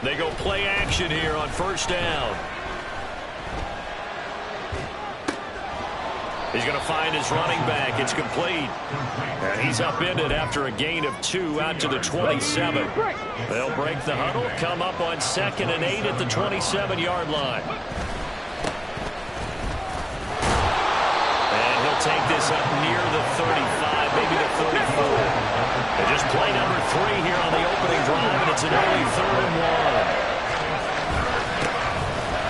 They go play action here on first down. He's going to find his running back. It's complete. And he's upended after a gain of 2 out to the 27. They'll break the huddle, come up on 2nd and 8 at the 27-yard line. And he'll take this up near the 35, maybe the 34. And just play number 3 here on the opening drive, and it's an early 3rd and 1.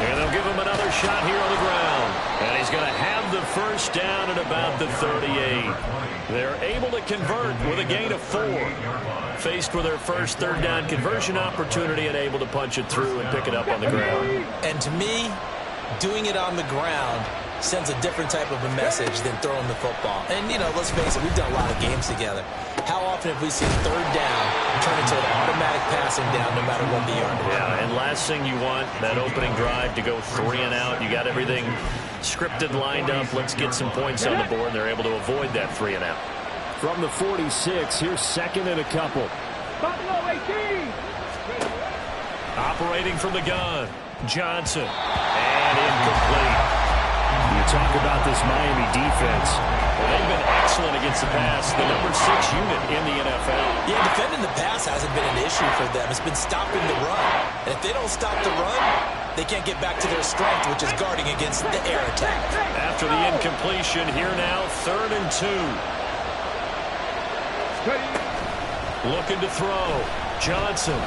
And they'll give him another shot here on the ground. And he's going to have the first down at about the 38. They're able to convert with a gain of 4. Faced with their first 3rd down conversion opportunity and able to punch it through and pick it up on the ground. And to me, doing it on the ground sends a different type of a message than throwing the football. And, you know, let's face it, we've done a lot of games together. How often have we seen 3rd down turn into an automatic passing down no matter what the yardage? Yeah, and last thing you want, that opening drive to go 3 and out. You got everything scripted, lined up. Let's get some points on the board. They're able to avoid that 3 and out. From the 46, here's 2nd and a couple. Operating from the gun, Johnson. And incomplete. You talk about this Miami defense. Well, they've been excellent against the pass, the number 6 unit in the NFL. Yeah, defending the pass hasn't been an issue for them. It's been stopping the run. And if they don't stop the run, they can't get back to their strength, which is guarding against the air attack. After the incompletion, here now, 3rd and 2. Looking to throw. Johnson.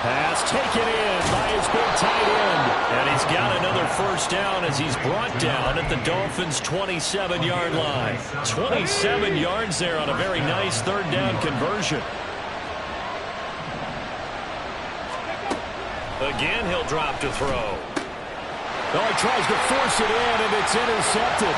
Pass taken in by his big tight end. And he's got another first down as he's brought down at the Dolphins' 27-yard line. 27 yards there on a very nice 3rd down conversion. Again, he'll drop to throw. Oh, he tries to force it in, and it's intercepted.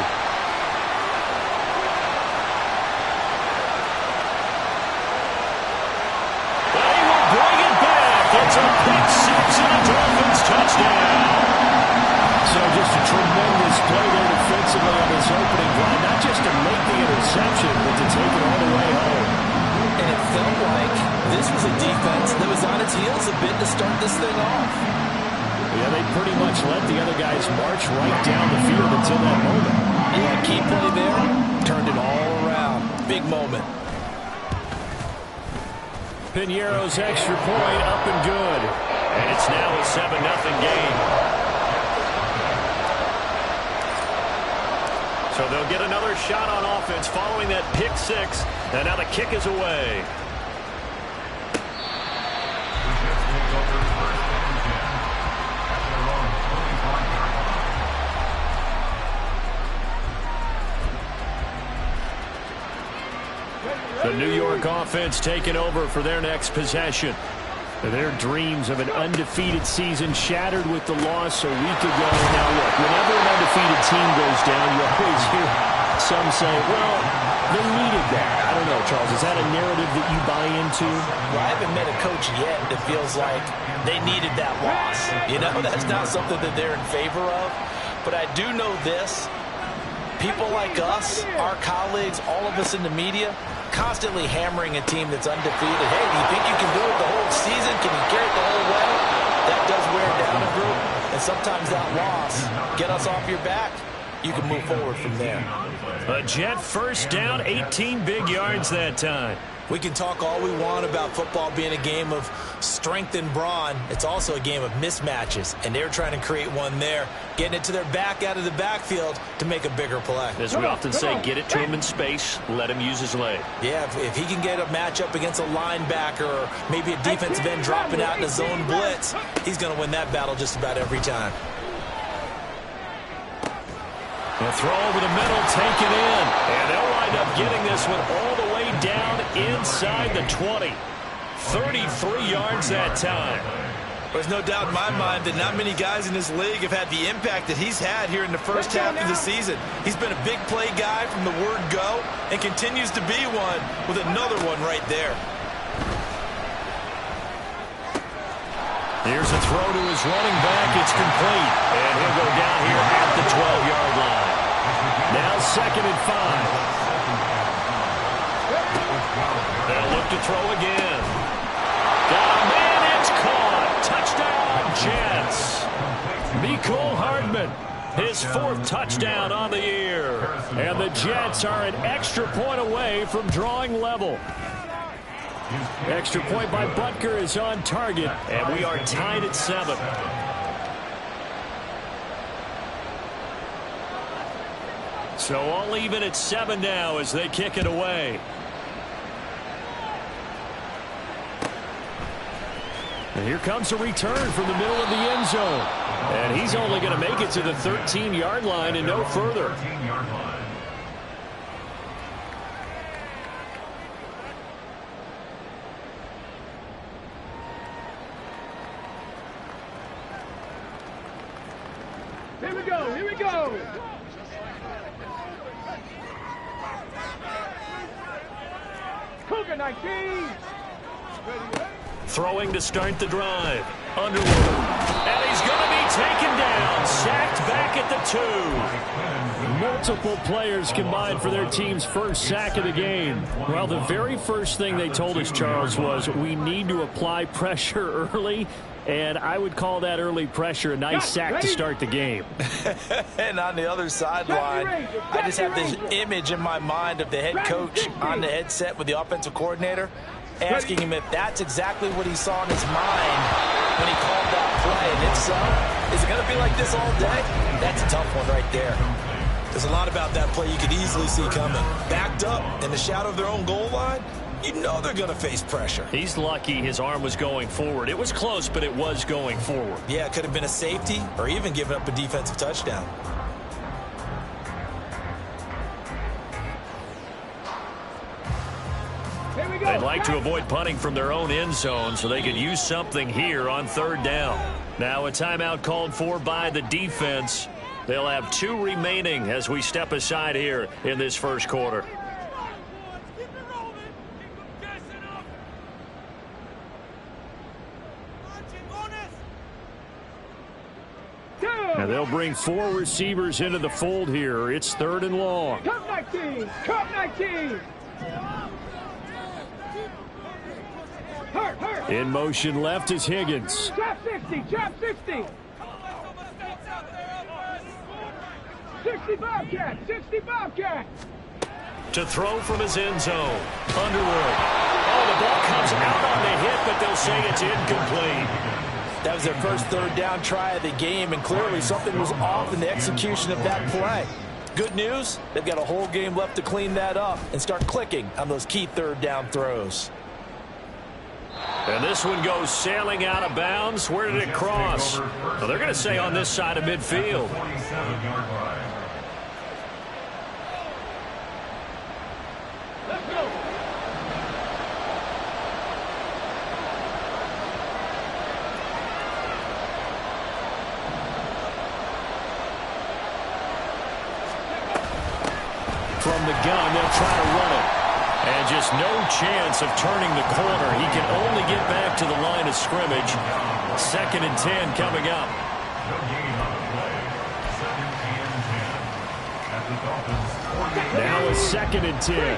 It's a pick 6 and a Dolphins touchdown. So just a tremendous play there defensively on this opening drive. Not just to make the interception, but to take it all the way home. And it felt like this was a defense that was on its heels a bit to start this thing off. Yeah, they pretty much let the other guys march right down the field until that moment. Yeah, key play there, turned it all around. Big moment. Piñeiro's extra point up and good. And it's now a 7-0 game. So they'll get another shot on offense following that pick 6. And now the kick is away. The New York offense taking over for their next possession. Their dreams of an undefeated season shattered with the loss a week ago. Now look, whenever an undefeated team goes down, you always hear some say, well, they needed that. I don't know, Charles, is that a narrative that you buy into? Well, I haven't met a coach yet that feels like they needed that loss. You know, that's not something that they're in favor of. But I do know this. People like us, our colleagues, all of us in the media, constantly hammering a team that's undefeated. Hey, do you think you can do it the whole season? Can you carry it the whole way? That does wear down a group. And sometimes that loss, get us off your back, you can move forward from there. A Jet first down, 18 big yards that time. We can talk all we want about football being a game of strength and brawn. It's also a game of mismatches, and they're trying to create one there, getting it to their back out of the backfield to make a bigger play. As we often say, get it to him in space, let him use his leg. Yeah, if he can get a matchup against a linebacker or maybe a defensive end dropping out in a zone blitz, he's going to win that battle just about every time. The throw over the middle, taken in. And they'll wind up getting this one all the way down inside the 20. 33 yards that time. There's no doubt in my mind that not many guys in this league have had the impact that he's had here in the first half of the season. He's been a big play guy from the word go and continues to be one with another one right there. Here's a throw to his running back. It's complete. And he'll go down here at the 12-yard line. Now 2nd and 5. They'll look to throw again. Got him His 4th touchdown on the year. And the Jets are an extra point away from drawing level. Extra point by Butker is on target. And we are tied at 7. So all even at 7 now as they kick it away. And here comes a return from the middle of the end zone. And he's only going to make it to the 13-yard line and no further. Here we go, here we go. Cougar 19. Throwing to start the drive. Underwood. And he's going to be taken down. Sacked back at the 2. Multiple players combined for their team's first sack of the game. Well, the very first thing they told us, Charles, was we need to apply pressure early. And I would call that early pressure a nice sack to start the game. And on the other sideline, I just have this image in my mind of the head coach on the headset with the offensive coordinator, asking him if that's exactly what he saw in his mind when he called that play. And if so, is it going to be like this all day? That's a tough one right there. There's a lot about that play you could easily see coming. Backed up in the shadow of their own goal line, you know they're going to face pressure. He's lucky his arm was going forward. It was close, but it was going forward. Yeah, it could have been a safety or even given up a defensive touchdown. They'd like to avoid punting from their own end zone so they could use something here on 3rd down. Now a timeout called for by the defense. They'll have 2 remaining as we step aside here in this first quarter. And they'll bring 4 receivers into the fold here. It's 3rd and long. Cup 19, Cup 19. Hurt. In motion left is Higgins. Trap 60, trap 60. 60 Bobcat, 60 Bobcat. To throw from his end zone. Underwood. Oh, the ball comes out on the hit, but they'll say it's incomplete. That was their first 3rd down try of the game, and clearly something was off in the execution of that play. Good news, they've got a whole game left to clean that up and start clicking on those key 3rd down throws. And this one goes sailing out of bounds. Where did it cross? Well, they're going to say on this side of midfield. From the gun, they'll try to run it. And just no chance of turning the corner. He can only get back to the line of scrimmage. 2nd and 10 coming up. Now a 2nd and 10.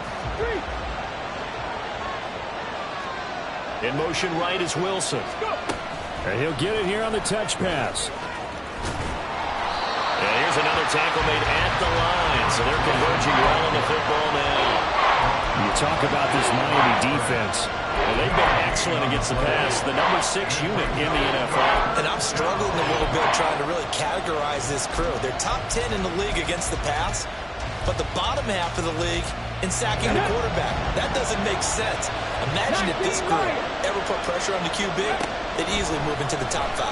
In motion right is Wilson. And he'll get it here on the touch pass. And here's another tackle made at the line. So they're converging well on the football now. You talk about this Miami defense. Well, they've been excellent against the pass. The number 6 unit in the NFL. And I'm struggling a little bit trying to really categorize this crew. They're top 10 in the league against the pass, but the bottom half of the league in sacking the quarterback. That doesn't make sense. Imagine if this group ever put pressure on the QB, they'd easily move into the top 5.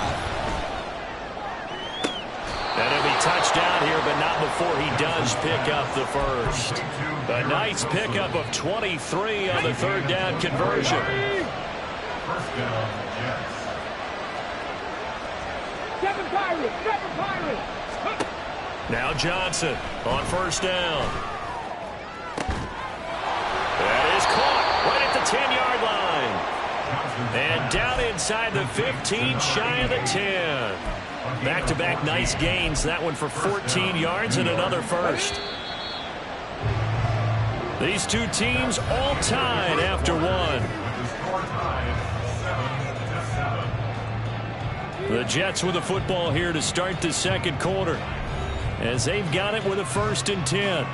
And he'll be touched down here, but not before he does pick up the first. A nice pickup of 23 on the 3rd down conversion. Seven Pirates. Now Johnson on 1st down. That is caught right at the 10-yard line. And down inside the 15, shy of the 10. Back-to-back nice gains. That one for 14 yards and another first. These two teams all tied after one. The Jets with the football here to start the 2nd quarter. as they've got it with a 1st and 10.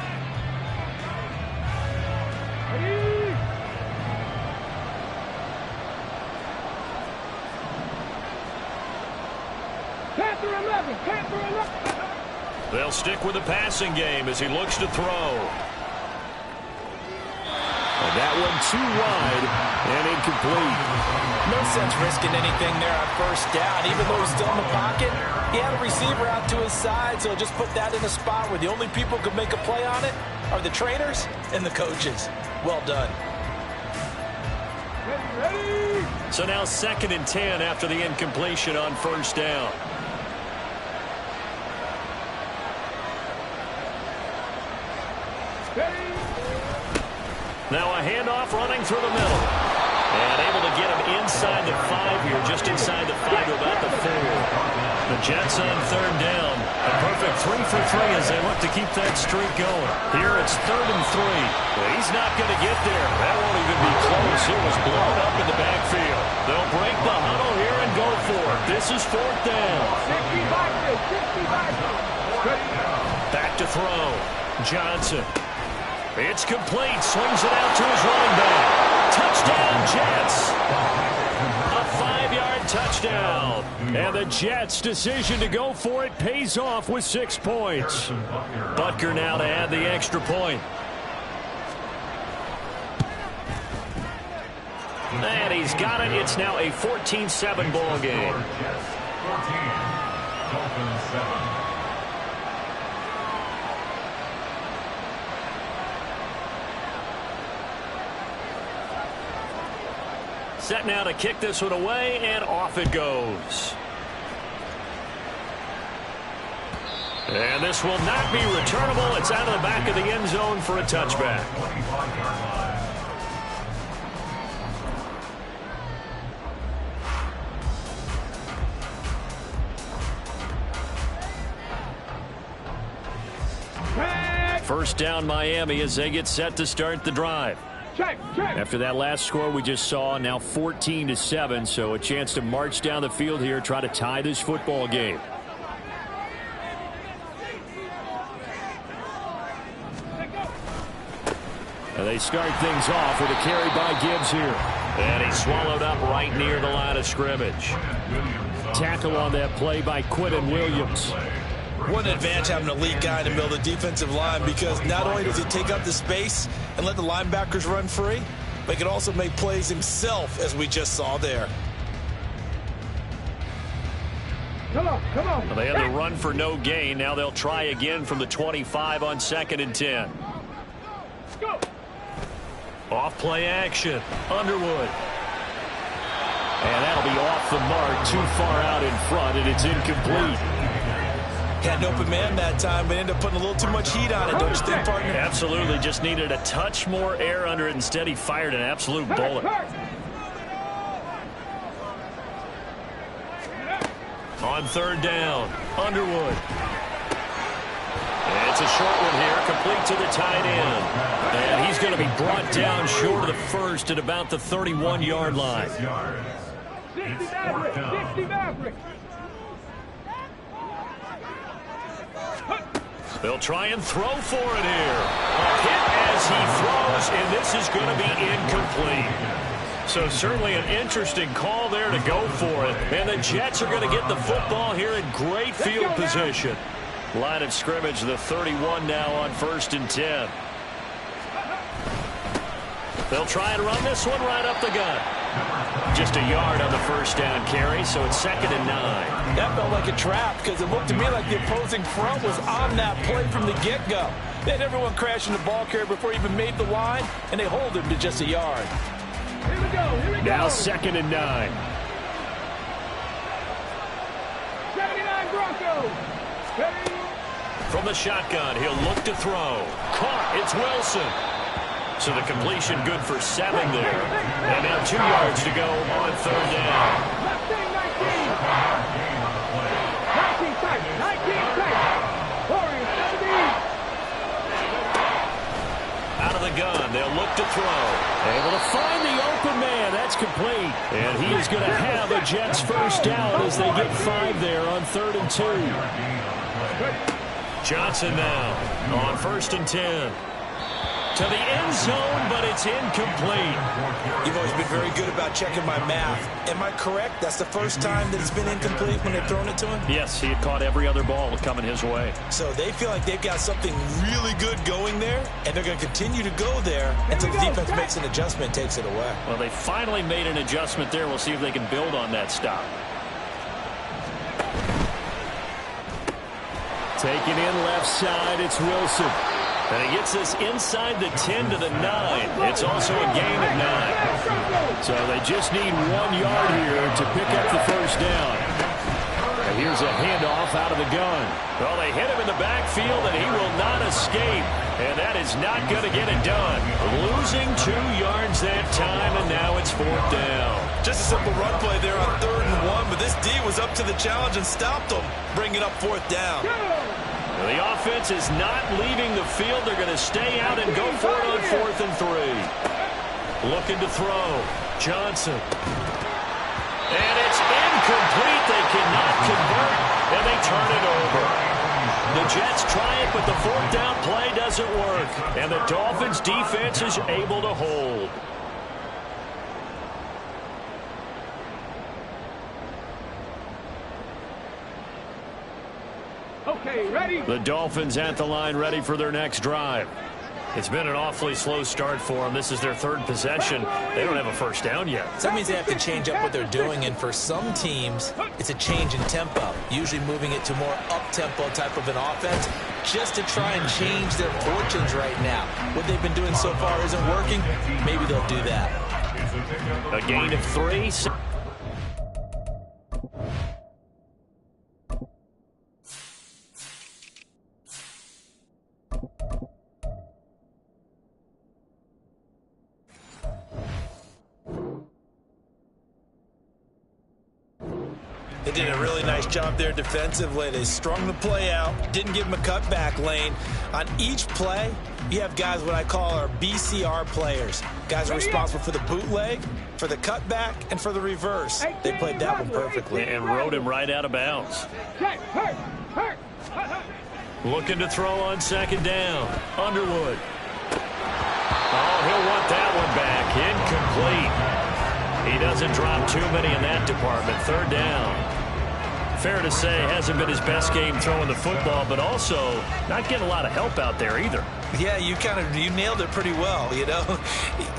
Panther 11, Panther 11. They'll stick with the passing game as he looks to throw. And that one too wide and incomplete. No sense risking anything there on 1st down. Even though he's still in the pocket, he had a receiver out to his side, so just put that in a spot where the only people who can make a play on it are the trainers and the coaches. Well done. Ready? So now 2nd and 10 after the incompletion on 1st down. Ready? Now a handoff running through the middle. And able to get him inside the 5 here, just inside the 5 to about the 4. The Jets on 3rd down. A perfect 3 for 3 as they look to keep that streak going. Here it's 3rd and 3. Well, he's not going to get there. That won't even be close. It was blown up in the backfield. They'll break the huddle here and go for it. This is 4th down. 65. Back to throw. Johnson. It's complete. Swings it out to his running back. Touchdown, Jets. A 5-yard touchdown. And the Jets' decision to go for it pays off with 6 points. Butker now to add the extra point. And he's got it. It's now a 14-7 ball game. 14, Dolphins 7. Set now to kick this one away, and off it goes. And this will not be returnable. It's out of the back of the end zone for a touchback. First down, Miami, as they get set to start the drive. Check. After that last score we just saw, now 14-7, so a chance to march down the field here, try to tie this football game. And they start things off with a carry by Gibbs here. And he's swallowed up right near the line of scrimmage. Tackle on that play by Quinnen Williams. What an advantage having an elite guy in the middle of the defensive line, because not only does he take up the space and let the linebackers run free, but he can also make plays himself, as we just saw there. Come on. Well, they had the run for no gain. Now they'll try again from the 25 on 2nd and 10. Go. Off play action. Underwood. And that'll be off the mark, too far out in front, and it's incomplete. Had an open man that time, but ended up putting a little too much heat on it, don't you think, partner? Absolutely. Just needed a touch more air under it. Instead, he fired an absolute bullet. On 3rd down, Underwood. And it's a short one here, complete to the tight end. And he's going to be brought down short of the first at about the 31-yard line. 60 Maverick. They'll try and throw for it here. A hit as he throws, and this is going to be incomplete. So certainly an interesting call there to go for it. And the Jets are going to get the football here in great field position. Line of scrimmage, the 31 now on 1st and 10. They'll try and run this one right up the gut. Just a yard on the 1st down carry, so it's 2nd and 9. That felt like a trap, because it looked to me like the opposing front was on that play from the get-go. They had everyone crashing the ball carrier before he even made the line, and they hold him to just a yard. Here we go. Now 2nd and 9. 79 Broncos. Ready. From the shotgun, he'll look to throw. Caught, it's Wilson. So the completion good for 7 there. And now 2 yards to go on 3rd down. Left wing 19. 19 tight. 19 tight. Warriors 70. Out of the gun, they'll look to throw. Able to find the open man. That's complete. And he is going to have a Jets 1st down as they get 5 there on 3rd and 2. Johnson now on 1st and 10. To the end zone, but it's incomplete. You've always been very good about checking my math. Am I correct? That's the first time that it's been incomplete when they've thrown it to him? Yes, he had caught every other ball coming his way. So they feel like they've got something really good going there, and they're going to continue to go there until the defense makes an adjustment and takes it away. Well, they finally made an adjustment there. We'll see if they can build on that stop. Taking in left side, it's Wilson. And he gets this inside the 10 to the 9. It's also a gain of 9. So they just need 1 yard here to pick up the first down. And here's a handoff out of the gun. Well, they hit him in the backfield, and he will not escape. And that is not going to get it done. Losing 2 yards that time, and now it's 4th down. Just a simple run play there on 3rd and 1, but this D was up to the challenge and stopped them, bringing up 4th down. The offense is not leaving the field. They're going to stay out and go for it on 4th and 3. Looking to throw. Johnson. And it's incomplete. They cannot convert, and they turn it over. The Jets try it, but the 4th down play doesn't work. And the Dolphins' defense is able to hold. Okay, ready? The Dolphins at the line, ready for their next drive. It's been an awfully slow start for them. This is their 3rd possession. They don't have a first down yet. So that means they have to change up what they're doing, and for some teams, it's a change in tempo, usually moving it to more up-tempo type of an offense, just to try and change their fortunes right now. What they've been doing so far isn't working. Maybe they'll do that. A gain of 3. They did a really nice job there defensively. They strung the play out, didn't give them a cutback lane. On each play, you have guys what I call our BCR players. Guys are responsible for the bootleg, for the cutback, and for the reverse. They played that one perfectly. And rode him right out of bounds. Looking to throw on 2nd down. Underwood. Oh, he'll want that one back. Incomplete. He doesn't drop too many in that department. 3rd down. Fair to say, hasn't been his best game throwing the football, but also not getting a lot of help out there either. Yeah, you nailed it pretty well, you know.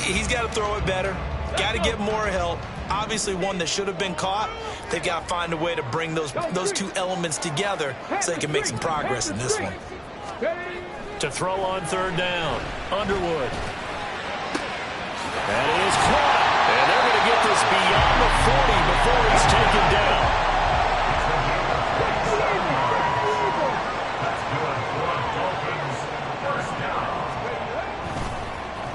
He's got to throw it better. Got to get more help. Obviously one that should have been caught. They've got to find a way to bring those 2 elements together so they can make some progress in this one. To throw on 3rd down. Underwood. That is caught. And they're going to get this beyond the 40 before it's taken down.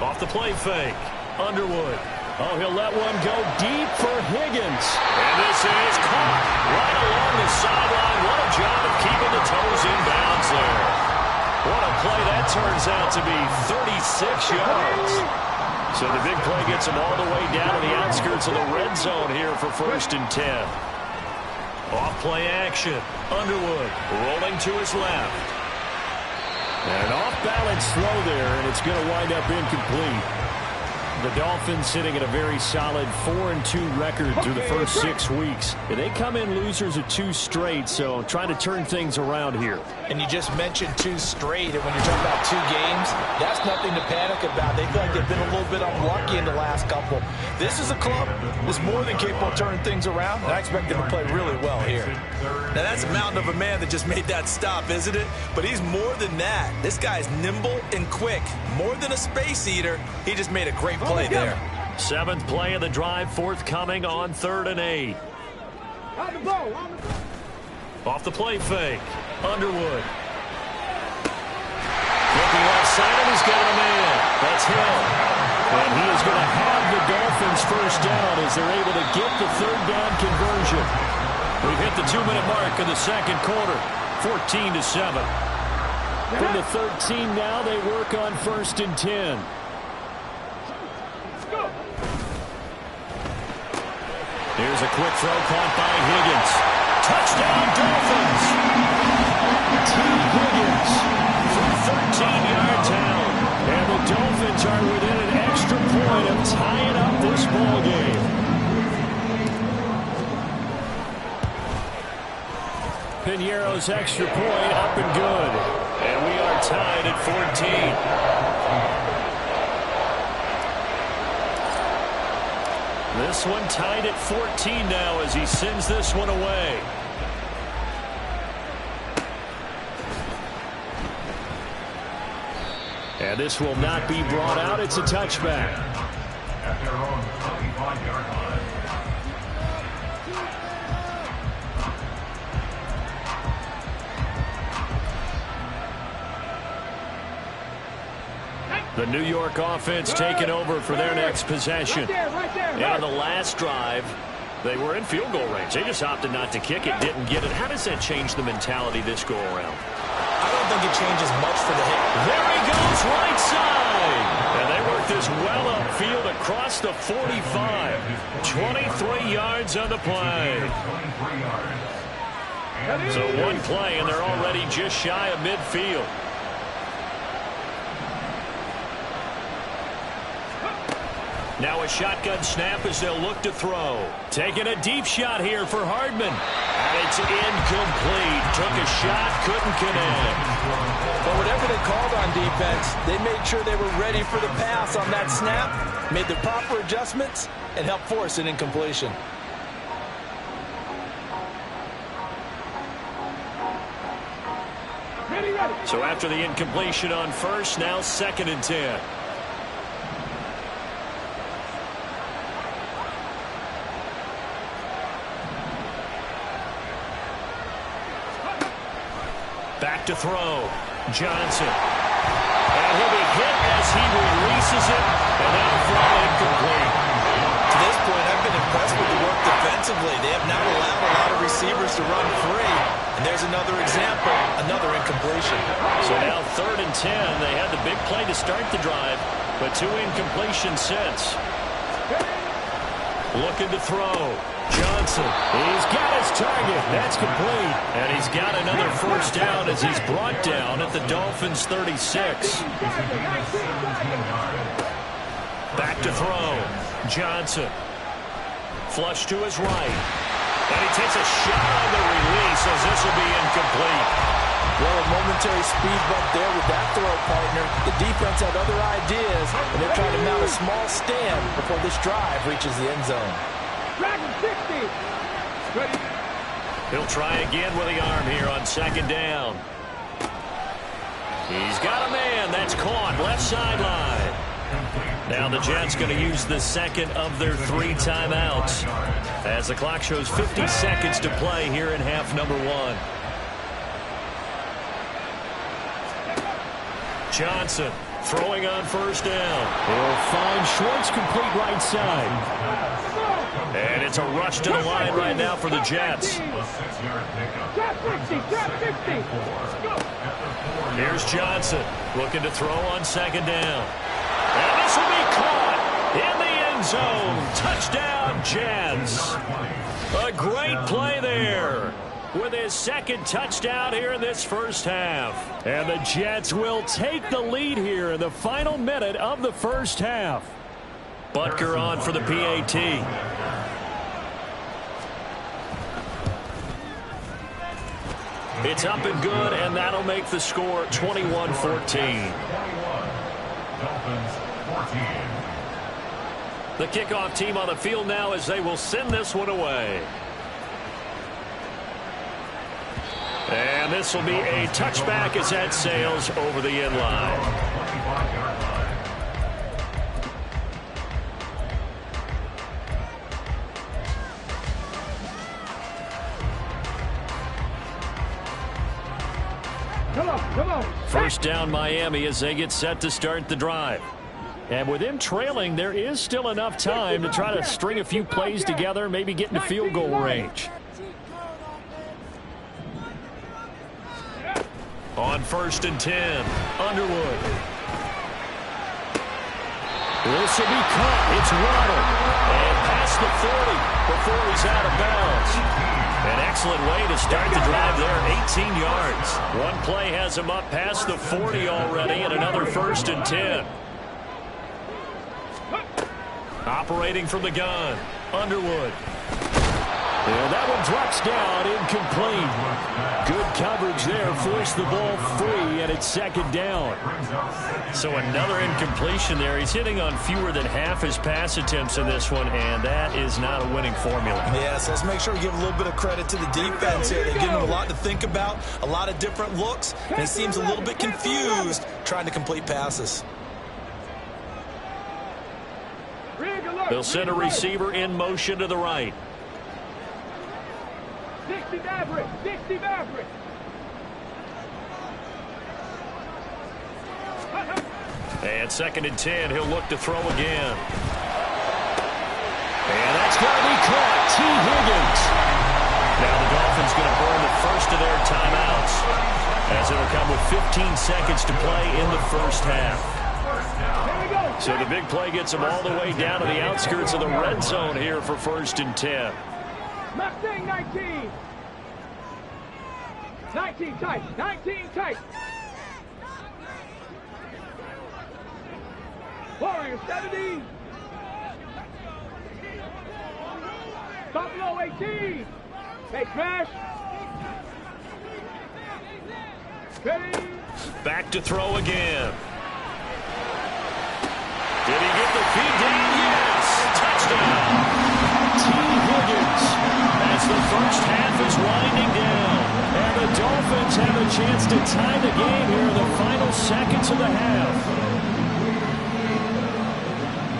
Off the play fake. Underwood. Oh, he'll let one go deep for Higgins. And this is caught right along the sideline. What a job of keeping the toes in bounds there. What a play that turns out to be. 36 yards. So the big play gets him all the way down to the outskirts of the red zone here for 1st and 10. Off play action. Underwood rolling to his left. And an off-balance throw there, and it's going to wind up incomplete. The Dolphins sitting at a very solid 4-2 record through the first 6 weeks. They come in losers of 2 straight, so trying to turn things around here. And you just mentioned 2 straight, and when you're talking about 2 games, that's nothing to panic about. They feel like they've been a little bit unlucky in the last couple. This is a club that's more than capable of turning things around, and I expect them to play really well here. Now that's a mountain of a man that just made that stop, isn't it? But he's more than that. This guy's nimble and quick. More than a space eater, he just made a great play there. 7th play of the drive forthcoming on 3rd and 8. Off the play fake. Underwood. Looking left side, and he's got a man. That's Hill. And he is going to have the Dolphins first down as they're able to get the 3rd down conversion. We've hit the 2-minute mark in the 2nd quarter. 14-7. From the 13 now, they work on 1st and 10. Here's a quick throw caught by Higgins. Touchdown, Dolphins! Higgins from 13 yards out. And the Dolphins are within an extra point of tying up this ball game. Piñeiro's extra point up and good. And we are tied at 14. This one tied at 14 now as he sends this one away. And this will not be brought out. It's a touchback. At their own 25-yard line. The New York offense taking over for their next possession. Right there. And on the last drive, they were in field goal range. They just opted not to kick it, didn't get it. How does that change the mentality this go around? I don't think it changes much for the hit. There he goes, right side. And they work this well upfield across the 45. 23 yards on the play. So one play, and they're already just shy of midfield. Now a shotgun snap as they'll look to throw. Taking a deep shot here for Hardman. And it's incomplete. Took a shot, couldn't connect. But whatever they called on defense, they made sure they were ready for the pass on that snap, made the proper adjustments, and helped force an incompletion. Ready. So after the incompletion on first, now 2nd and 10. Back to throw. Johnson. And he'll be hit as he releases it. And that'll fall incomplete. To this point, I've been impressed with the work defensively. They have not allowed a lot of receivers to run free. And there's another example, another incompletion. So now 3rd and 10. They had the big play to start the drive, but 2 incompletions since. Looking to throw. Johnson. He's got his target. That's complete. And he's got another first down as he's brought down at the Dolphins' 36. Back to throw. Johnson. Flush to his right. And he takes a shot on the release as this will be incomplete. Well, a momentary speed bump there with that throw, partner. The defense had other ideas, and they're trying to mount a small stand before this drive reaches the end zone. Dragon 60. Ready. He'll try again with the arm here on 2nd down. He's got a man. That's caught. Left sideline. Now the Jets going to use the second of their 3 timeouts as the clock shows 50 seconds to play here in half number 1. Johnson throwing on first down. He'll find Schwartz complete right side. And it's a rush to the line right now for the Jets. Trap 50. Trap 50. Here's Johnson looking to throw on 2nd down. And this will be caught in the end zone. Touchdown, Jets. A great play there with his 2nd touchdown here in this first half. And the Jets will take the lead here in the final minute of the first half. Butker on for the PAT. It's up and good, and that'll make the score 21-14. The kickoff team on the field now as they will send this one away. And this will be a touchback as that sails over the end line. Come on. First down Miami as they get set to start the drive. And with them trailing, there is still enough time to try to string a few plays together, maybe get into field goal range. On 1st and 10, Underwood. This will be caught. It's Waddle. And past the 40 before he's out of bounds. An excellent way to start the drive there, 18 yards. One play has him up past the 40 already, and another 1st and 10. Operating from the gun, Underwood. And that one drops down, incomplete. Good coverage there, forced the ball free, and it's 2nd down. So another incompletion there. He's hitting on fewer than half his pass attempts in this one, and that is not a winning formula. Yes, let's make sure we give a little bit of credit to the defense here. They're giving him a lot to think about, a lot of different looks, and he seems a little bit confused trying to complete passes. They'll send a receiver in motion to the right. 60 Maverick, 60 Maverick. And 2nd and 10, he'll look to throw again. And that's going to be caught. T. Higgins. Now the Dolphins going to burn the first of their timeouts, as it'll come with 15 seconds to play in the first half. So the big play gets them all the way down to the outskirts of the red zone here for 1st and 10. Mustang 19. 19 tight. 19 tight. Warrior 70. Buffalo 18. Hey, crash. Ready. Back to throw again. Did he get the feed down? Yes. Touchdown. T. Higgins as the first half is winding down. And the Dolphins have a chance to tie the game here in the final seconds of the half.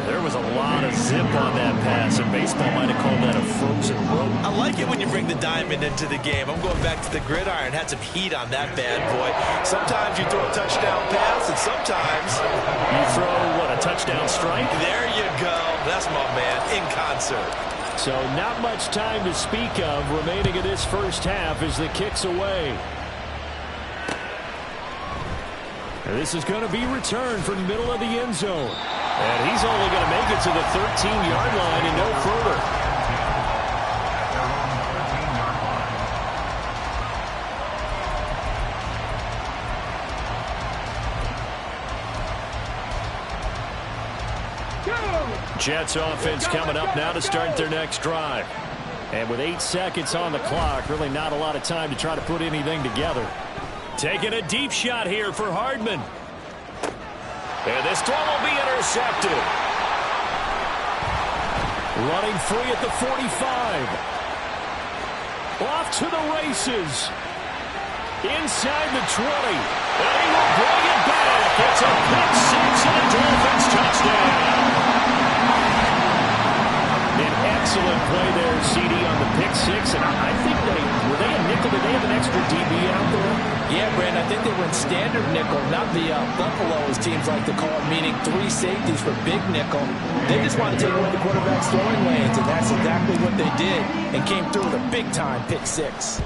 There was a lot of zip on that pass, and baseball might have called that a frozen rope. I like it when you bring the diamond into the game. I'm going back to the gridiron. Had some heat on that bad boy. Sometimes you throw a touchdown pass, and sometimes you throw, what, a touchdown strike? There you go. That's my man, in concert. So not much time to speak of remaining in this first half as the kick's away. And this is going to be returned from the middle of the end zone. And he's only going to make it to the 13-yard line and no further. Jets offense coming up now to start their next drive. And with 8 seconds on the clock, really not a lot of time to try to put anything together. Taking a deep shot here for Hardman. And this throw will be intercepted. Running free at the 45. Off to the races. Inside the 20. And he will bring it back. It's a pick six and a Dolphins touchdown. An excellent play there, CD, on the pick six. And I think were they a nickel? Did they have an extra DB out there? Yeah, Brandon, I think they went standard nickel, not the Buffalo, as teams like to call it, meaning 3 safeties for big nickel. They just want to take away the quarterback's throwing lanes, and that's exactly what they did, and came through with a big-time pick six.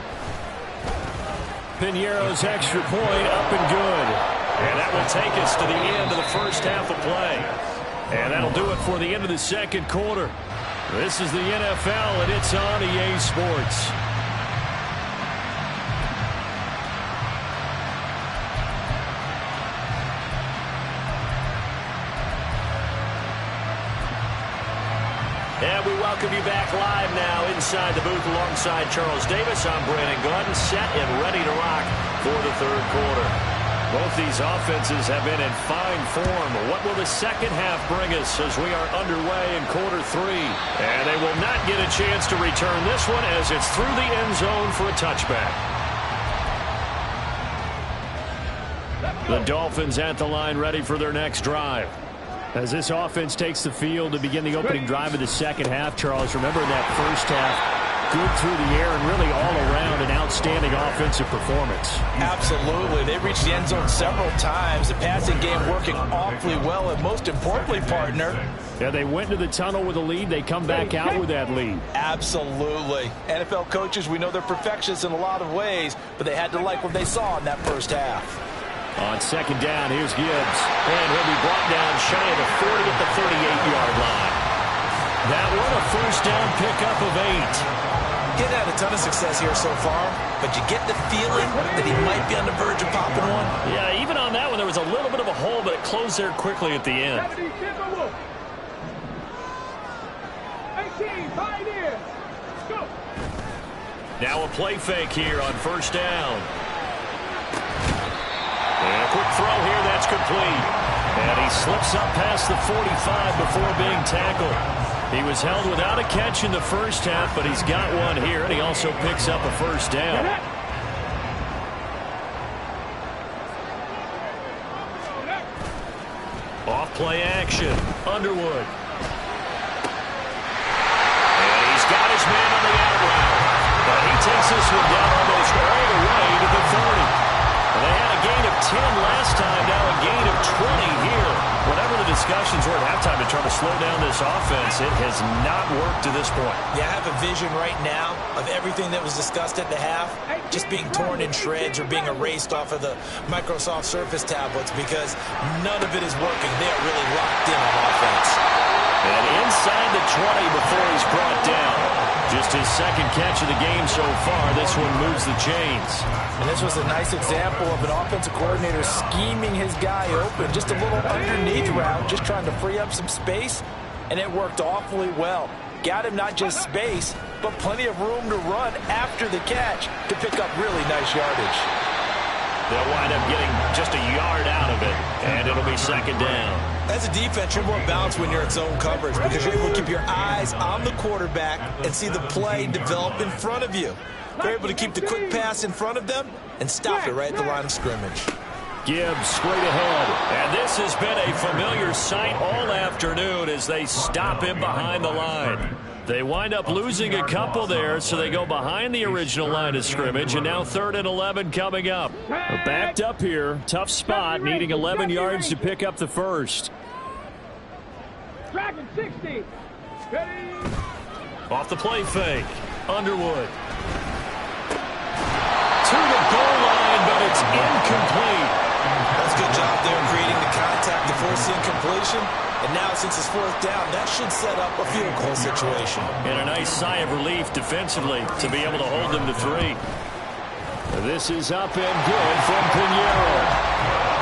Piñeiro's extra point up and good. And that will take us to the end of the first half of play. And that'll do it for the end of the second quarter. This is the NFL, and it's on EA Sports. And we welcome you back live now inside the booth alongside Charles Davis. I'm Brandon Gaudin, set and ready to rock for the third quarter. Both these offenses have been in fine form. What will the second half bring us as we are underway in quarter three? And they will not get a chance to return this one as it's through the end zone for a touchback. The Dolphins at the line ready for their next drive. As this offense takes the field to begin the opening drive of the second half, Charles, remember that first half, good through the air and really all around an outstanding offensive performance. Absolutely. They reached the end zone several times. The passing game working awfully well, and most importantly, partner. Yeah, they went to the tunnel with a lead. They come back out with that lead. Absolutely. NFL coaches, we know they're perfectionists in a lot of ways, but they had to like what they saw in that first half. On second down, here's Gibbs. And he'll be brought down shy of the 40 at the 38-yard line. That one a first down pickup of 8. He's had a ton of success here so far, but you get the feeling that he might be on the verge of popping one. Yeah, even on that one, there was a little bit of a hole, but it closed there quickly at the end. 18, pioneer. Go. Now a play fake here on first down. And a quick throw here, that's complete. And he slips up past the 45 before being tackled. He was held without a catch in the first half, but he's got one here, and he also picks up a first down. Off play action, Underwood. And he's got his man on the out route. But he takes this one down almost all the way to the 30. They had a gain of 10 last time, now a gain of 20 here. Whatever the discussions were at halftime to try to slow down this offense, it has not worked to this point. Yeah, I have a vision right now of everything that was discussed at the half just being torn in shreds or being erased off of the Microsoft Surface tablets because none of it is working. They are really locked in on offense. And inside the 20 before he's brought down. Just his second catch of the game so far. This one moves the chains. And this was a nice example of an offensive coordinator scheming his guy open. Just a little underneath route, just trying to free up some space, and it worked awfully well. Got him not just space, but plenty of room to run after the catch to pick up really nice yardage. They'll wind up getting just a yard out of it, and it'll be second down. As a defense, you're more balanced when you're in zone coverage because you're able to keep your eyes on the quarterback and see the play develop in front of you. You're able to keep the quick pass in front of them and stop it right at the line of scrimmage. Gibbs straight ahead. And this has been a familiar sight all afternoon as they stop him behind the line. They wind up losing a couple there, so they go behind the original line of scrimmage, and now 3rd and 11 coming up. Backed up here, tough spot, needing 11 yards to pick up the first. Dragon 60. Ready. Off the play fake, Underwood. To the goal line, but it's incomplete. That's a good job there creating the contact to force the incompletion. And now, since it's 4th down, that should set up a field goal situation. And a nice sigh of relief defensively to be able to hold them to 3. This is up and good from Pinheiro.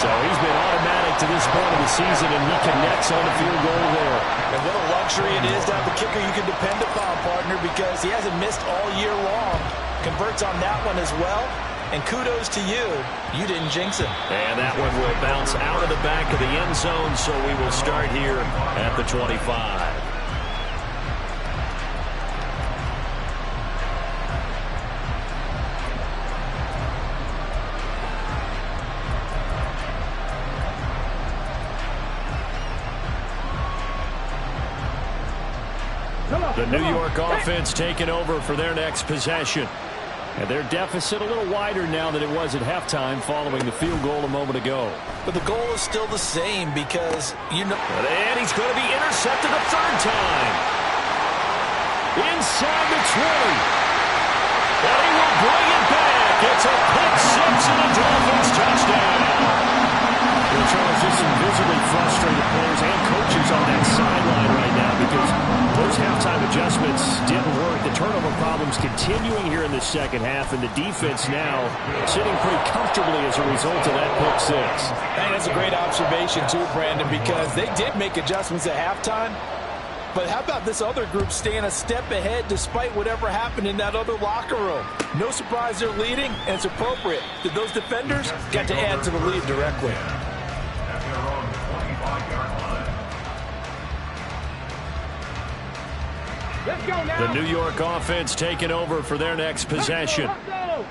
So he's been automatic to this point of the season, and he connects on the field goal there. And what a luxury it is to have a kicker you can depend upon, partner, because he hasn't missed all year long. Converts on that one as well. And kudos to you. You didn't jinx him. And that one will bounce out of the back of the end zone, so we will start here at the 25. The New York offense taking over for their next possession. And their deficit a little wider now than it was at halftime following the field goal a moment ago. But the goal is still the same because, you know. And he's going to be intercepted a 3rd time. Inside the 20. And he will bring it back. It's a pick 6 and a Dolphins touchdown. Well, Charles, just some visibly frustrated players and coaches on that sideline right now because those halftime adjustments didn't work. The turnover problems continuing here in the second half, and the defense now sitting pretty comfortably as a result of that pick 6. I think that's a great observation too, Brandon, because they did make adjustments at halftime. But how about this other group staying a step ahead despite whatever happened in that other locker room? No surprise they're leading, and it's appropriate that those defenders got to add to the lead directly. Let's go now. The New York offense taking over for their next possession.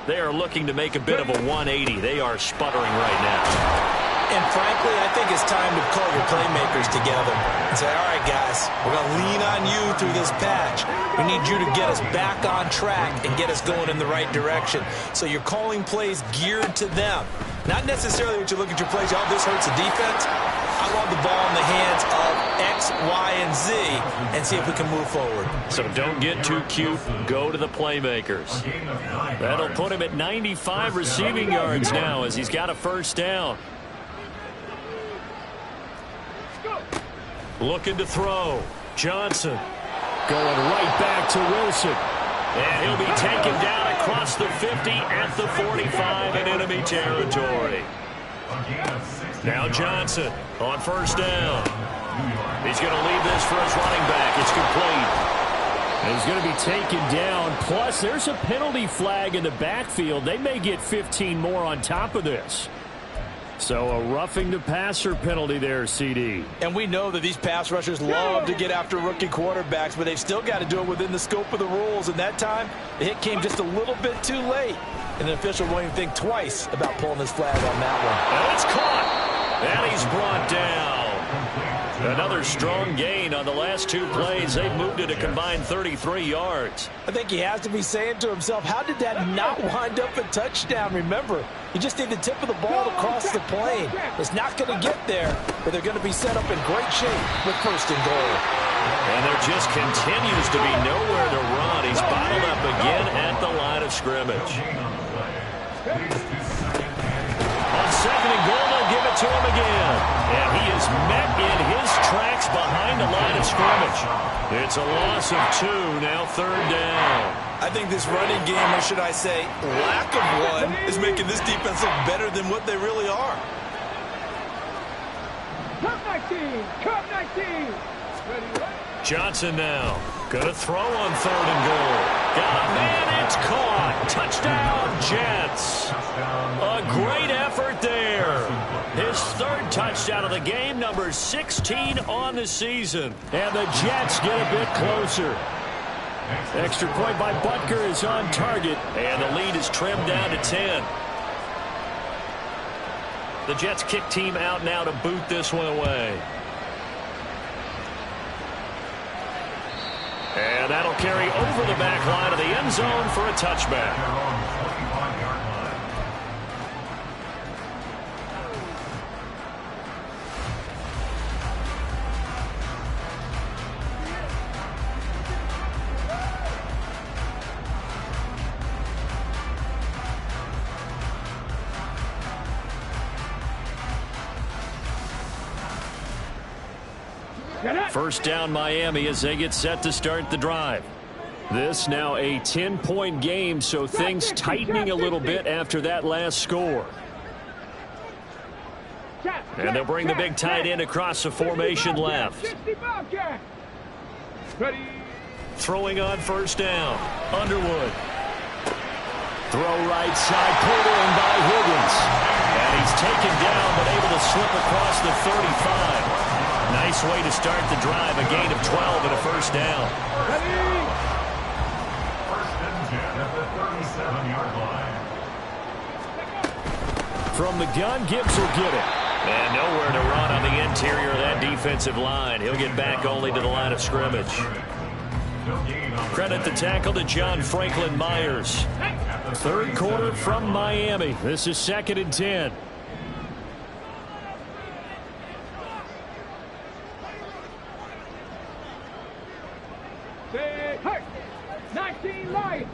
They are looking to make a bit of a 180. They are sputtering right now. And frankly, I think it's time to call your playmakers together and say, all right, guys, we're going to lean on you through this patch. We need you to get us back on track and get us going in the right direction. So you're calling plays geared to them. Not necessarily what you look at your plays, oh, this hurts the defense. I'm I want the ball in the hands of X, Y, and Z and see if we can move forward. So don't get too cute. Go to the playmakers. That'll put him at 95 receiving yards now as he's got a first down. Looking to throw. Johnson going right back to Wilson. And he'll be taken down across the 50 at the 45 in enemy territory. Now Johnson on first down. He's going to leave this for his running back. It's complete. And he's going to be taken down. Plus, there's a penalty flag in the backfield. They may get 15 more on top of this. So a roughing the passer penalty there, CD. And we know that these pass rushers love to get after rookie quarterbacks, but they've still got to do it within the scope of the rules. And that time, the hit came just a little bit too late. And the official won't even think twice about pulling his flag on that one. And it's caught. And he's brought down. Another strong gain on the last two plays. They've moved it a combined 33 yards. I think he has to be saying to himself, how did that not wind up a touchdown? Remember, you just need the tip of the ball to cross the plane. It's not going to get there, but they're going to be set up in great shape with first and goal. And there just continues to be nowhere to run. He's bottled up again at the line of scrimmage. On second and goal, they'll give it to him again. And he is met in his tracks behind the line of scrimmage. It's a loss of 2, now third down. I think this running game, or should I say lack of one, is making this defense look better than what they really are. Cut 19. Cut 19. Ready, Johnson now. Gonna throw on third and goal. Got a man, it's caught. Touchdown, Jets. A great effort there. His third touchdown of the game, number 16 on the season. And the Jets get a bit closer. Extra point by Butker is on target. And the lead is trimmed down to 10. The Jets kick team out now to boot this one away. And that'll carry over the back line of the end zone for a touchback. First down Miami as they get set to start the drive. This now a 10-point game, so things tightening a little bit after that last score. And they'll bring the big tight end across the formation left. Throwing on first down. Underwood. Throw right side, pulled in by Higgins. And he's taken down but able to slip across the 35. Nice way to start the drive, a gain of 12 and a first down. First and 10 at the 37-yard line. From the gun, Gibbs will get it. And nowhere to run on the interior of that defensive line. He'll get back only to the line of scrimmage. Credit the tackle to John Franklin Myers. Third quarter from Miami. This is 2nd and 10. Say, hey, 19 Lions.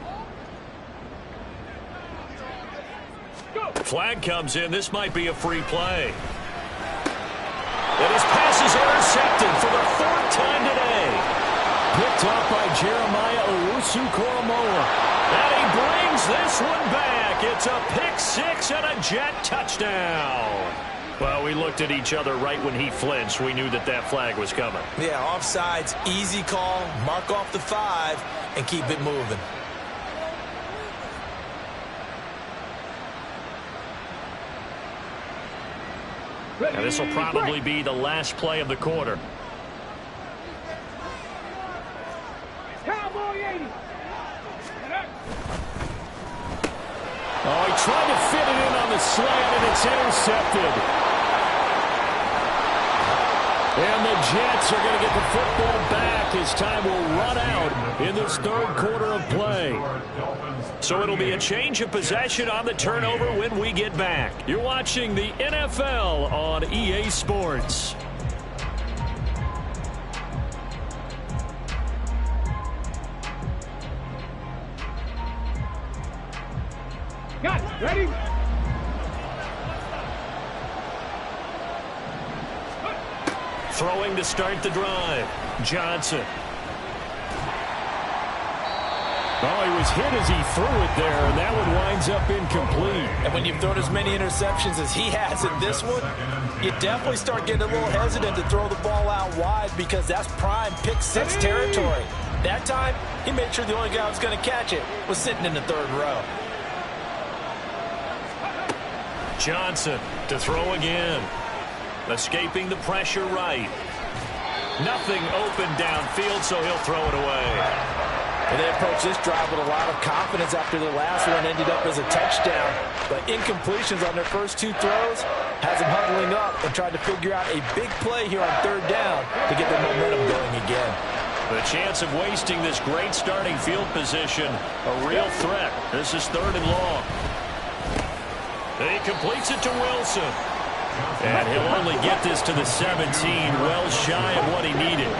Go. Flag comes in. This might be a free play. And his pass is intercepted for the 4th time today. Picked off by Jeremiah Owusu-Koramoah. And he brings this one back. It's a pick 6 and a Jet touchdown. Well, we looked at each other right when he flinched. We knew that that flag was coming. Yeah, offsides, easy call, mark off the 5, and keep it moving. And this will probably be the last play of the quarter. Cowboy 80. Oh, he tried to fit it in on the slant, and it's intercepted. And the Jets are going to get the football back as time will run out in this third quarter of play. So it'll be a change of possession on the turnover when we get back. You're watching the NFL on EA Sports. Got it. Ready? Throwing to start the drive. Johnson. Oh, he was hit as he threw it there, and that one winds up incomplete. And when you've thrown as many interceptions as he has in this one, you definitely start getting a little hesitant to throw the ball out wide because that's prime pick six territory. That time, he made sure the only guy who was going to catch it was sitting in the third row. Johnson to throw again. Escaping the pressure right. Nothing open downfield, so he'll throw it away. And they approached this drive with a lot of confidence after the last one ended up as a touchdown. But incompletions on their first two throws has them huddling up and trying to figure out a big play here on third down to get their momentum going again. The chance of wasting this great starting field position, a real threat. This is 3rd and long. And he completes it to Wilson. And he'll only get this to the 17, well shy of what he needed.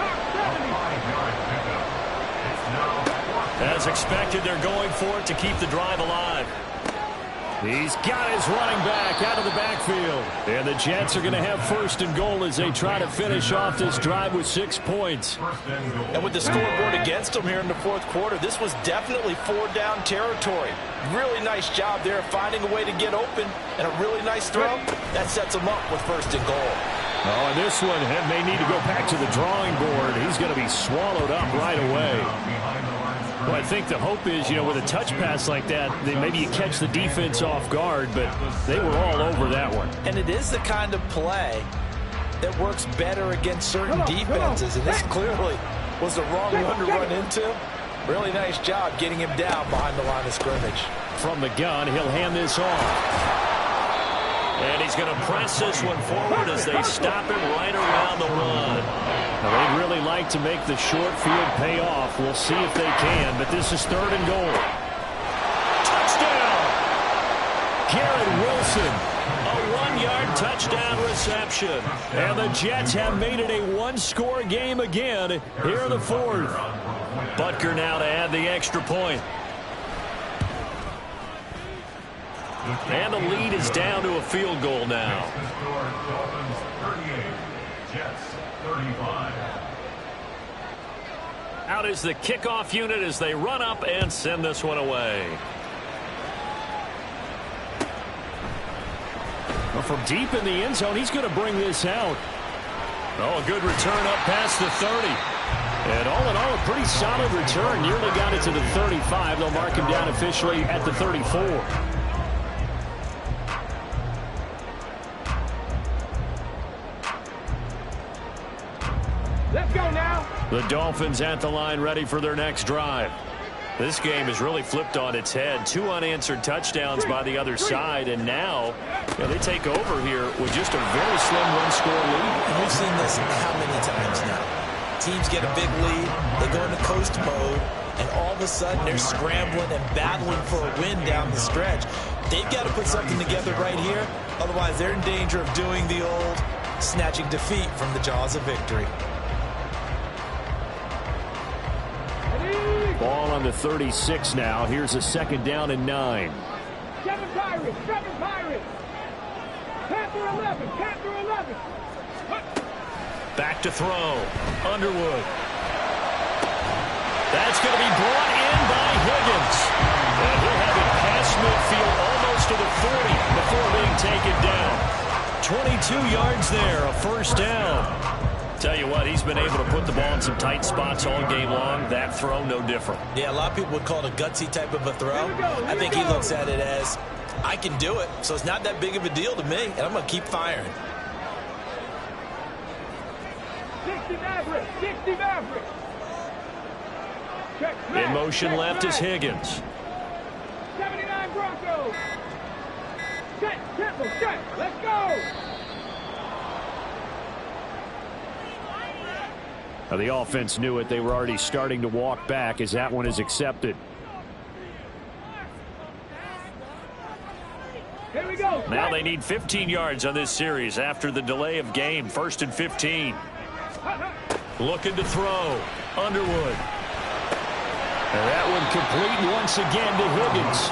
As expected, they're going for it to keep the drive alive. He's got his running back out of the backfield. And the Jets are going to have 1st and goal as they try to finish off this drive with 6 points. And with the scoreboard against them here in the 4th quarter, this was definitely 4-down territory. Really nice job there finding a way to get open, and a really nice throw. That sets them up with 1st and goal. Oh, and this one may need to go back to the drawing board. He's going to be swallowed up right away. Well, I think the hope is, with a touch pass like that, maybe you catch the defense off guard, but they were all over that one. And it is the kind of play that works better against certain defenses, and this clearly was the wrong one to run into. Really nice job getting him down behind the line of scrimmage. From the gun, he'll hand this off. And he's going to press this one forward as they stop him right around the run. Now, they'd really like to make the short field pay off. We'll see if they can, but this is 3rd and goal. Touchdown! Garrett Wilson. A 1-yard touchdown reception. And the Jets have made it a 1-score game again here in the 4th. Butker now to add the extra point. And the lead is down to a field goal now. Dolphins 38, Jets 35. Out is the kickoff unit as they run up and send this one away. Well, from deep in the end zone, he's going to bring this out. Oh, a good return up past the 30. And all in all, a pretty solid return. Nearly got it to the 35. They'll mark him down officially at the 34. Let's go now. The Dolphins at the line ready for their next drive. This game has really flipped on its head. 2 unanswered touchdowns by the other side, and now they take over here with just a very slim 1-score lead. And we've seen this how many times now? Teams get a big lead, they go into coast mode, and all of a sudden they're scrambling and battling for a win down the stretch. They've got to put something together right here, otherwise they're in danger of doing the old snatching defeat from the jaws of victory. Ball on the 36 now. Here's a 2nd down and 9. 7 Pirates. 7 Pirates. Panther 11. Panther 11. Back to throw. Underwood. That's going to be brought in by Higgins. And he'll have it past midfield almost to the 40 before being taken down. 22 yards there, a 1st down. Tell you what, he's been able to put the ball in some tight spots all game long. That throw, no different. Yeah, a lot of people would call it a gutsy type of a throw. I think he looks at it as, I can do it, so it's not that big of a deal to me, and I'm going to keep firing. 60 Mavericks. 60 Mavericks. Check, In motion check, left is Higgins. 79 Broncos. Set, tempo, set. Let's go. Now, the offense knew it. They were already starting to walk back as that one is accepted. Here we go. Now they need 15 yards on this series after the delay of game. 1st and 15. Looking to throw. Underwood. And that one complete once again to Higgins.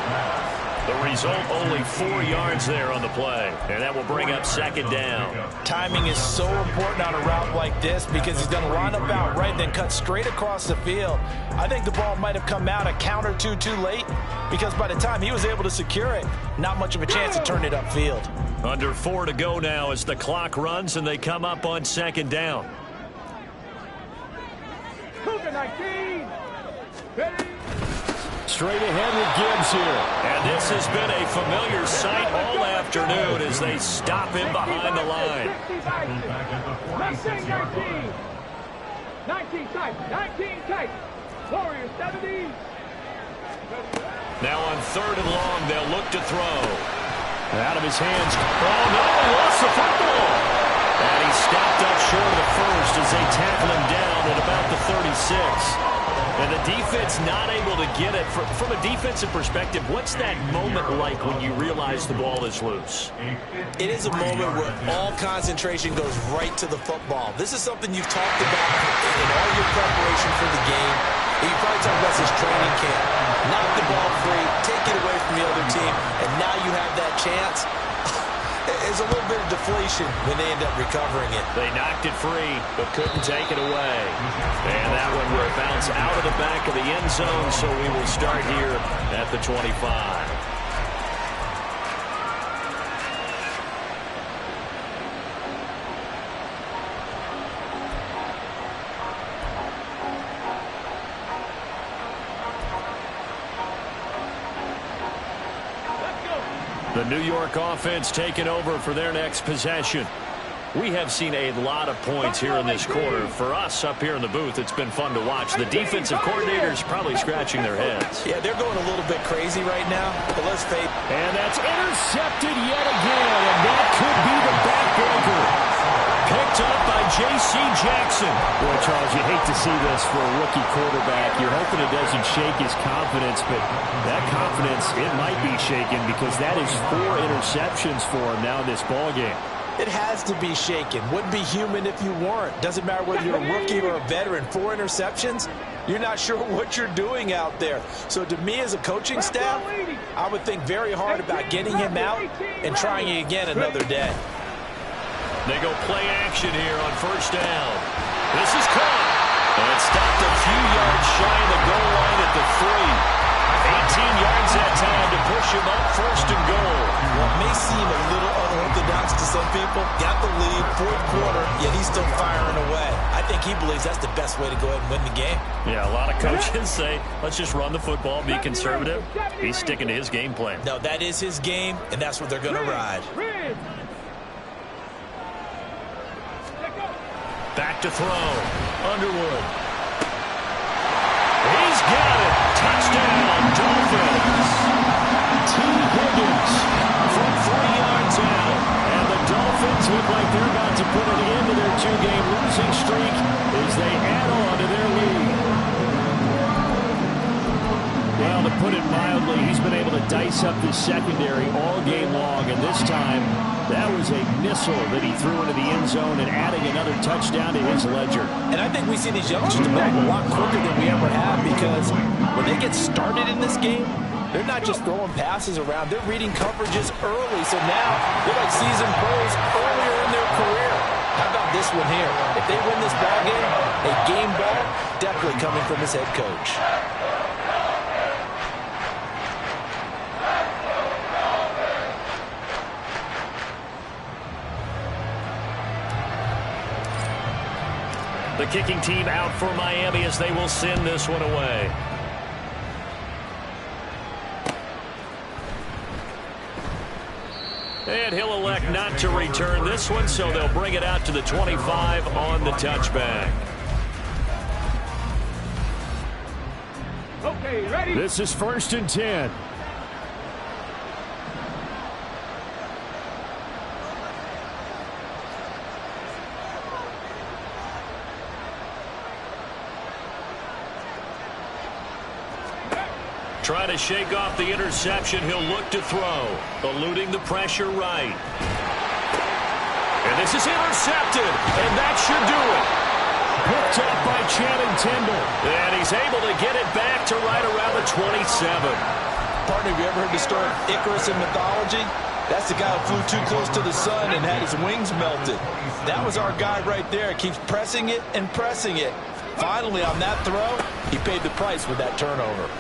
The result, only 4 yards there on the play. And that will bring up second down. Timing is so important on a route like this because he's going to line up out right, then cut straight across the field. I think the ball might have come out a count or two too late because by the time he was able to secure it, not much of a chance to turn it upfield. Under 4 to go now as the clock runs and they come up on second down. Cougar 19. Ready? Straight ahead with Gibbs here. And this has been a familiar sight all afternoon as they stop him behind the line. 19 tight. 19 tight. Warriors 70. Now on 3rd and long, they'll look to throw. Out of his hands. Oh, no, he lost the football. And he stopped up short of the first as they tackle him down at about the 36. And the defense not able to get it. From a defensive perspective, what's that moment like when you realize the ball is loose? It is a moment where all concentration goes right to the football. This is something you've talked about in all your preparation for the game. And you probably talked about this training camp. Knock the ball free, take it away from the other team, and now you have that chance. There's a little bit of deflation when they end up recovering it. They knocked it free, but couldn't take it away. And that one will bounce out of the back of the end zone, so we will start here at the 25. The New York offense taking over for their next possession. We have seen a lot of points here in this quarter. For us up here in the booth, it's been fun to watch. The defensive coordinators probably scratching their heads. Yeah, they're going a little bit crazy right now, but let's face it. And that's intercepted yet again, and that could be the backbreaker. Picked up by J.C. Jackson. Boy, Charles, you hate to see this for a rookie quarterback. You're hoping it doesn't shake his confidence, but that confidence, it might be shaken because that is 4 interceptions for him now in this ballgame. It has to be shaken. Wouldn't be human if you weren't. Doesn't matter whether you're a rookie or a veteran. 4 interceptions, you're not sure what you're doing out there. So to me as a coaching staff, I would think very hard about getting him out and trying it again another day. They go play action here on first down. This is caught. And stopped a few yards shy of the goal line at the 3. 18 yards that time to push him up first and goal. Well, it may seem a little unorthodox to some people. Got the lead, 4th quarter, yet he's still firing away. I think he believes that's the best way to go ahead and win the game. Yeah, a lot of coaches say, let's just run the football, be conservative. He's sticking to his game plan. No, that is his game, and that's what they're going to ride. Back to throw. Underwood. He's got it. Touchdown, Dolphins. T. Higgins from 3 yards out. And the Dolphins look like they're about to put an end to their 2-game losing streak as they add on to their lead. Well, to put it mildly, he's been able to dice up this secondary all game long, and this time that was a missile that he threw into the end zone and adding another touchdown to his ledger. And I think we see these youngsters develop a lot quicker than we ever have because when they get started in this game, they're not just throwing passes around. They're reading coverages early. So now they're like seasoned pros earlier in their career. How about this one here? If they win this ball game, a game ball definitely coming from his head coach. The kicking team out for Miami as they will send this one away. And he'll elect not to return this one, so they'll bring it out to the 25 on the touchback. Okay, ready? This is 1st and 10. Trying to shake off the interception. He'll look to throw. Eluding the pressure right. And this is intercepted. And that should do it. Picked up by Channing Tindall. And he's able to get it back to right around the 27. Partner, have you ever heard the story of Icarus in mythology? That's the guy who flew too close to the sun and had his wings melted. That was our guy right there. Keeps pressing it and pressing it. Finally, on that throw, he paid the price with that turnover.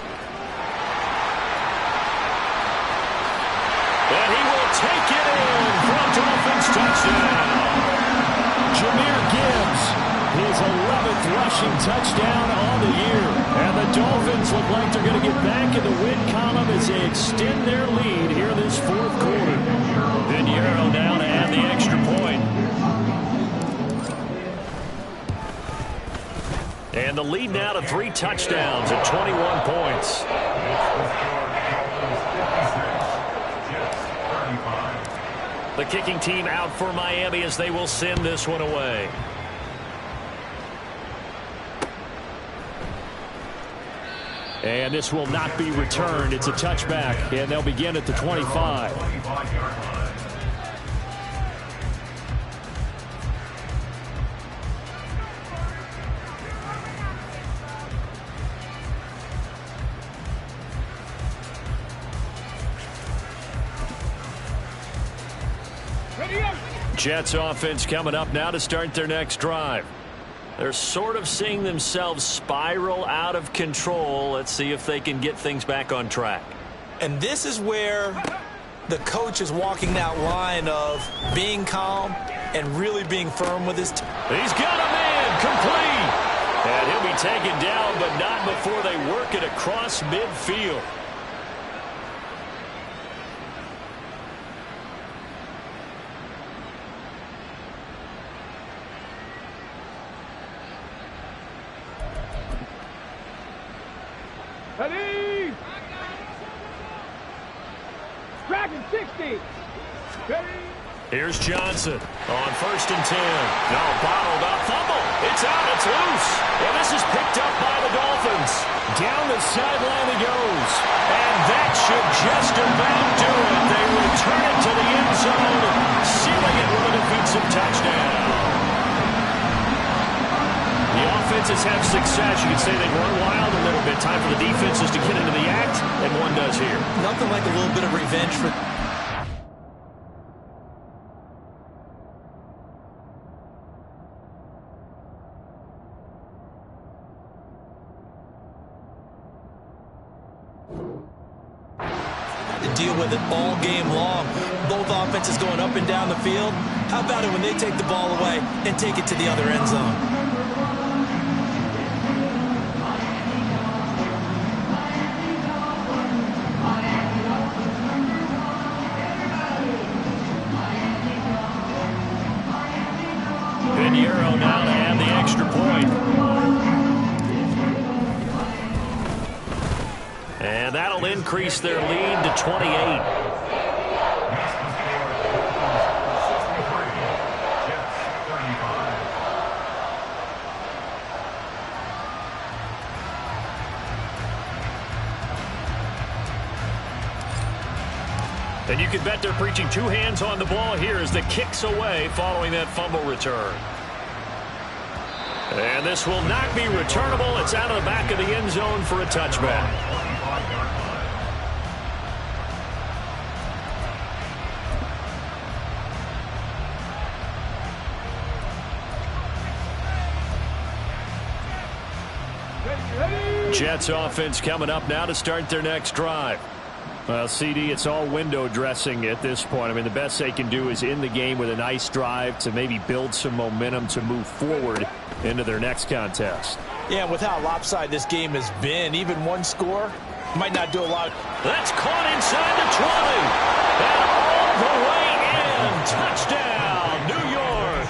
And he will take it in for a Dolphins touchdown. Jahmyr Gibbs, his 11th rushing touchdown on the year. And the Dolphins look like they're going to get back in the win column as they extend their lead here this fourth quarter. Pinheiro now to add the extra point. And the lead now to 3 touchdowns at 21 points. The kicking team out for Miami as they will send this one away. And this will not be returned. It's a touchback, and they'll begin at the 25. Jets offense coming up now to start their next drive. They're sort of seeing themselves spiral out of control. Let's see if they can get things back on track. And this is where the coach is walking that line of being calm and really being firm with his team. He's got a man complete. And he'll be taken down, but not before they work it across midfield. Ready? Dragon 60. Ready? Here's Johnson on 1st and 10. No, bottled up. Fumble. It's out. It's loose. And this is picked up by the Dolphins. Down the sideline he goes. And that should just about do it. They return it to the end zone, sealing it with a defensive touchdown. The offenses have success. You could say they run wild a little bit. Time for the defenses to get into the act, and one does here. Nothing like a little bit of revenge for... to deal with it all game long. Both offenses going up and down the field. How about it when they take the ball away and take it to the other end zone? Pinheiro now to add the extra point. And that'll increase their lead to 28. And you can bet they're preaching 2 hands on the ball here as the kick's away following that fumble return. And this will not be returnable. It's out of the back of the end zone for a touchback. Jets offense coming up now to start their next drive. Well, CD, it's all window dressing at this point. I mean, the best they can do is in the game with a nice drive to maybe build some momentum to move forward into their next contest. Yeah, with how lopsided this game has been, even one score might not do a lot. That's caught inside the 20. And all the way in. Touchdown, New York.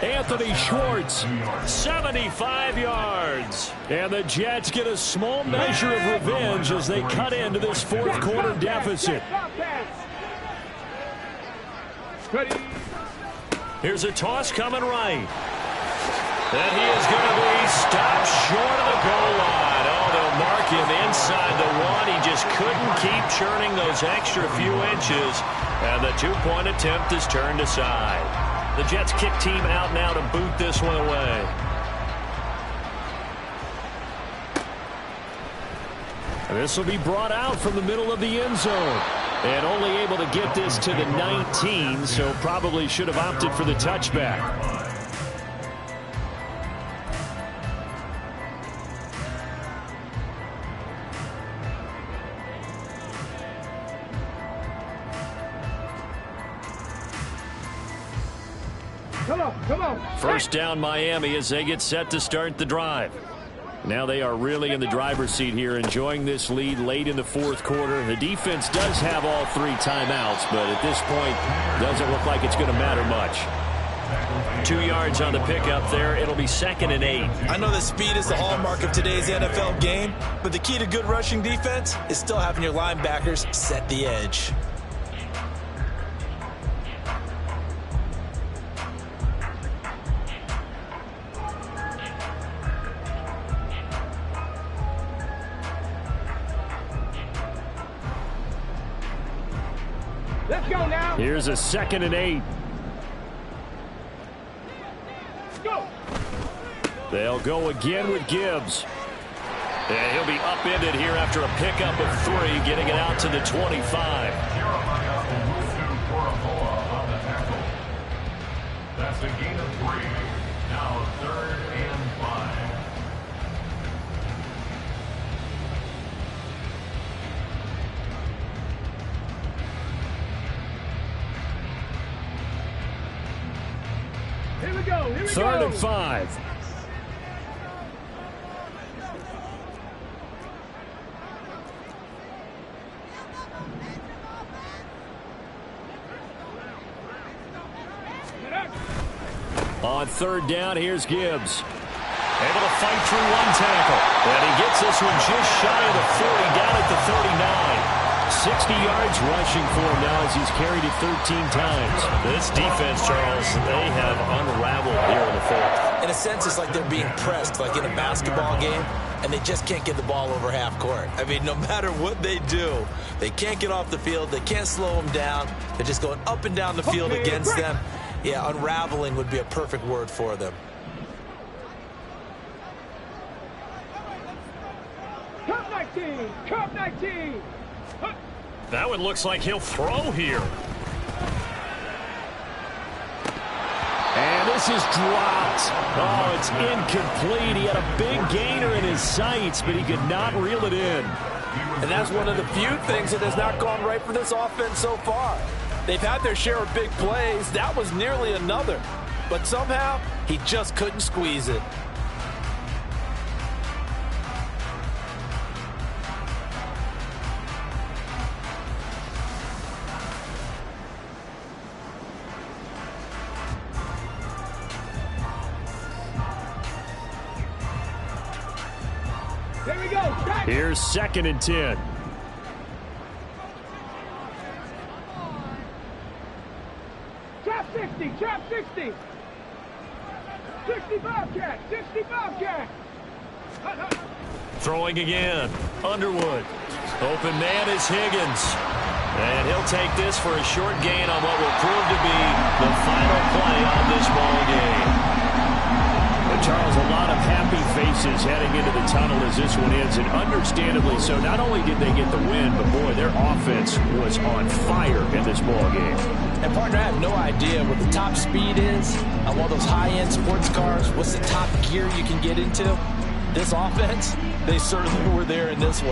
Anthony Schwartz, 75 yards. And the Jets get a small measure of revenge as they cut into this fourth quarter deficit. Here's a toss coming right. And he is going to be stopped short of the goal line. Oh, they'll mark him inside the 1. He just couldn't keep churning those extra few inches. And the 2-point attempt is turned aside. The Jets kick team out now to boot this one away. This will be brought out from the middle of the end zone. And only able to get this to the 19, so probably should have opted for the touchback. Come on. First down Miami as they get set to start the drive. Now they are really in the driver's seat here, enjoying this lead late in the fourth quarter. The defense does have all 3 timeouts, but at this point, doesn't look like it's going to matter much. 2 yards on the pickup there. It'll be 2nd and 8. I know that speed is the hallmark of today's NFL game, but the key to good rushing defense is still having your linebackers set the edge. Let's go now. Here's a 2nd and 8. Go. They'll go again with Gibbs. And he'll be upended here after a pickup of 3, getting it out to the 25. That's a gain of 3. Now 3rd and 5. Here we go. 3rd and 5. On 3rd down, here's Gibbs. Able to fight through 1 tackle. And he gets this one just shy of the 40, down at the 39. 60 yards rushing for him now as he's carried it 13 times. This defense, Charles, they have unraveled here in the fourth. In a sense, it's like they're being pressed, like in a basketball game, and they just can't get the ball over half court. I mean, no matter what they do, they can't get off the field. They can't slow them down. They're just going up and down the field against them. Yeah, unraveling would be a perfect word for them. Cup 19. Cup 19. That one looks like he'll throw here. And this is dropped. Oh, it's incomplete. He had a big gainer in his sights, but he could not reel it in. And that's one of the few things that has not gone right for this offense so far. They've had their share of big plays. That was nearly another. But somehow, he just couldn't squeeze it. Here we go. Here's 2nd and 10. Trap 60. Trap 60. 65 cat. 65 cat. Throwing again. Underwood. Open man is Higgins. And he'll take this for a short gain on what will prove to be the final play on this ball game. But Charles, a lot of happy faces heading into the tunnel as this one ends, and understandably so. Not only did they get the win, but boy, their offense was on fire in this ball game. And partner, I have no idea what the top speed is on one of those high-end sports cars. What's the top gear you can get into? This offense, they certainly were there in this one.